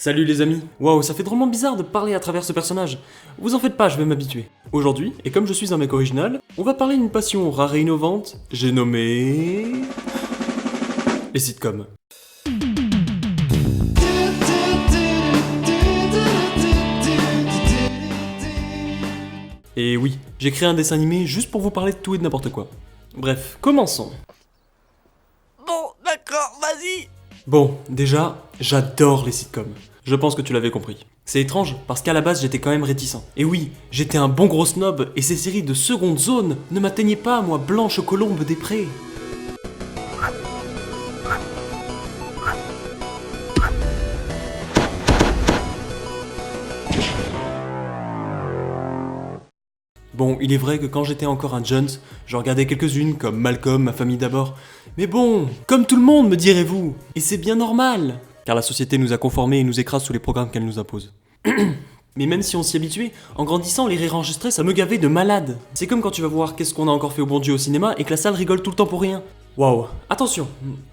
Salut les amis. Waouh, ça fait drôlement bizarre de parler à travers ce personnage. Vous en faites pas, je vais m'habituer. Aujourd'hui, et comme je suis un mec original, on va parler d'une passion rare et innovante, j'ai nommé... les sitcoms. Et oui, j'ai créé un dessin animé juste pour vous parler de tout et de n'importe quoi. Bref, commençons. Bon, d'accord, vas-y. Bon, déjà, j'adore les sitcoms. Je pense que tu l'avais compris. C'est étrange, parce qu'à la base j'étais quand même réticent. Et oui, j'étais un bon gros snob, et ces séries de seconde zone ne m'atteignaient pas, moi, blanche colombe des prés. Bon, il est vrai que quand j'étais encore un Jones, je regardais quelques-unes comme Malcolm, Ma famille d'abord. Mais bon, comme tout le monde, me direz-vous. Et c'est bien normal. Car la société nous a conformés et nous écrase sous les programmes qu'elle nous impose. Mais même si on s'y habituait, en grandissant, les rires enregistrés, ça me gavait de malade. C'est comme quand tu vas voir Qu'est-ce qu'on a encore fait au bon Dieu au cinéma et que la salle rigole tout le temps pour rien. Waouh, attention,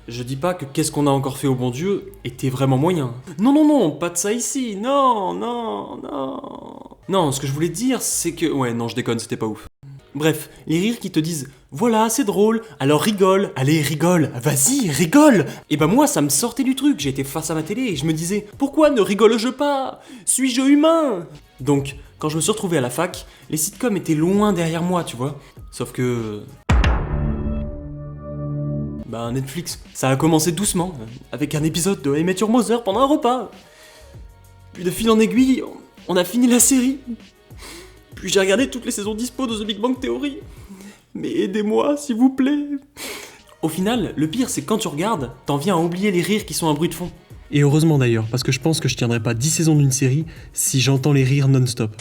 je dis pas que Qu'est-ce qu'on a encore fait au bon Dieu était vraiment moyen. Non, non, non, pas de ça ici, non, non, non. Non, ce que je voulais dire, c'est que... Ouais, non, je déconne, c'était pas ouf. Bref, les rires qui te disent « Voilà, c'est drôle, alors rigole, allez, rigole, vas-y, rigole !» Et bah moi, ça me sortait du truc, j'étais face à ma télé et je me disais « Pourquoi ne rigole-je pas? Suis-je humain ?» Donc, quand je me suis retrouvé à la fac, les sitcoms étaient loin derrière moi, tu vois. Sauf que... Bah Netflix, ça a commencé doucement, avec un épisode de How I Met Your Mother pendant un repas. Puis de fil en aiguille, on a fini la série. Puis j'ai regardé toutes les saisons dispo de The Big Bang Theory. Mais aidez-moi, s'il vous plaît. Au final, le pire, c'est que quand tu regardes, t'en viens à oublier les rires qui sont un bruit de fond. Et heureusement d'ailleurs, parce que je pense que je tiendrai pas 10 saisons d'une série si j'entends les rires non-stop.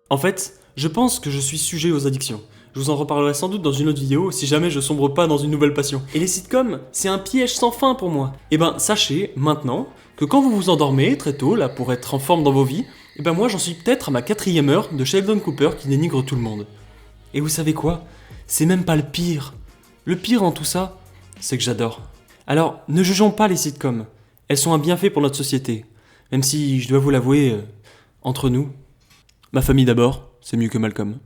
En fait, je pense que je suis sujet aux addictions. Je vous en reparlerai sans doute dans une autre vidéo si jamais je sombre pas dans une nouvelle passion. Et les sitcoms, c'est un piège sans fin pour moi. Et ben, sachez maintenant que quand vous vous endormez très tôt, là, pour être en forme dans vos vies, et ben moi j'en suis peut-être à ma 4e heure de Sheldon Cooper qui dénigre tout le monde. Et vous savez quoi? C'est même pas le pire. Le pire en tout ça, c'est que j'adore. Alors, ne jugeons pas les sitcoms. Elles sont un bienfait pour notre société. Même si, je dois vous l'avouer, entre nous, Ma famille d'abord, c'est mieux que Malcolm.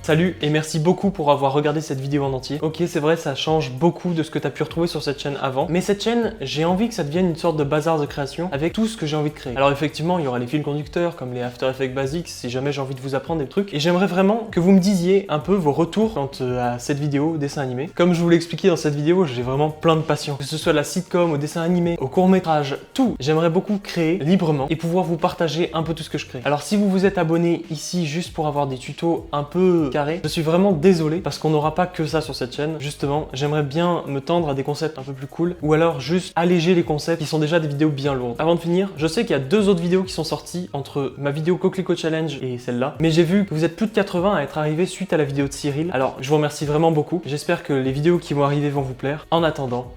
Salut et merci beaucoup pour avoir regardé cette vidéo en entier. Ok, c'est vrai, ça change beaucoup de ce que tu as pu retrouver sur cette chaîne avant. Mais cette chaîne, j'ai envie que ça devienne une sorte de bazar de création avec tout ce que j'ai envie de créer. Alors effectivement, il y aura les fils conducteurs comme les After Effects basiques si jamais j'ai envie de vous apprendre des trucs. Et j'aimerais vraiment que vous me disiez un peu vos retours quant à cette vidéo dessin animé. Comme je vous l'ai expliqué dans cette vidéo, j'ai vraiment plein de passions. Que ce soit la sitcom, au dessin animé, au court-métrage, tout. J'aimerais beaucoup créer librement et pouvoir vous partager un peu tout ce que je crée. Alors si vous vous êtes abonné ici juste pour avoir des tutos un peu je suis vraiment désolé parce qu'on n'aura pas que ça sur cette chaîne. Justement, j'aimerais bien me tendre à des concepts un peu plus cool ou alors juste alléger les concepts qui sont déjà des vidéos bien lourdes. Avant de finir, je sais qu'il y a 2 autres vidéos qui sont sorties entre ma vidéo Coquelicot Challenge et celle-là, mais j'ai vu que vous êtes plus de 80 à être arrivés suite à la vidéo de Cyril. Alors, je vous remercie vraiment beaucoup. J'espère que les vidéos qui vont arriver vont vous plaire. En attendant,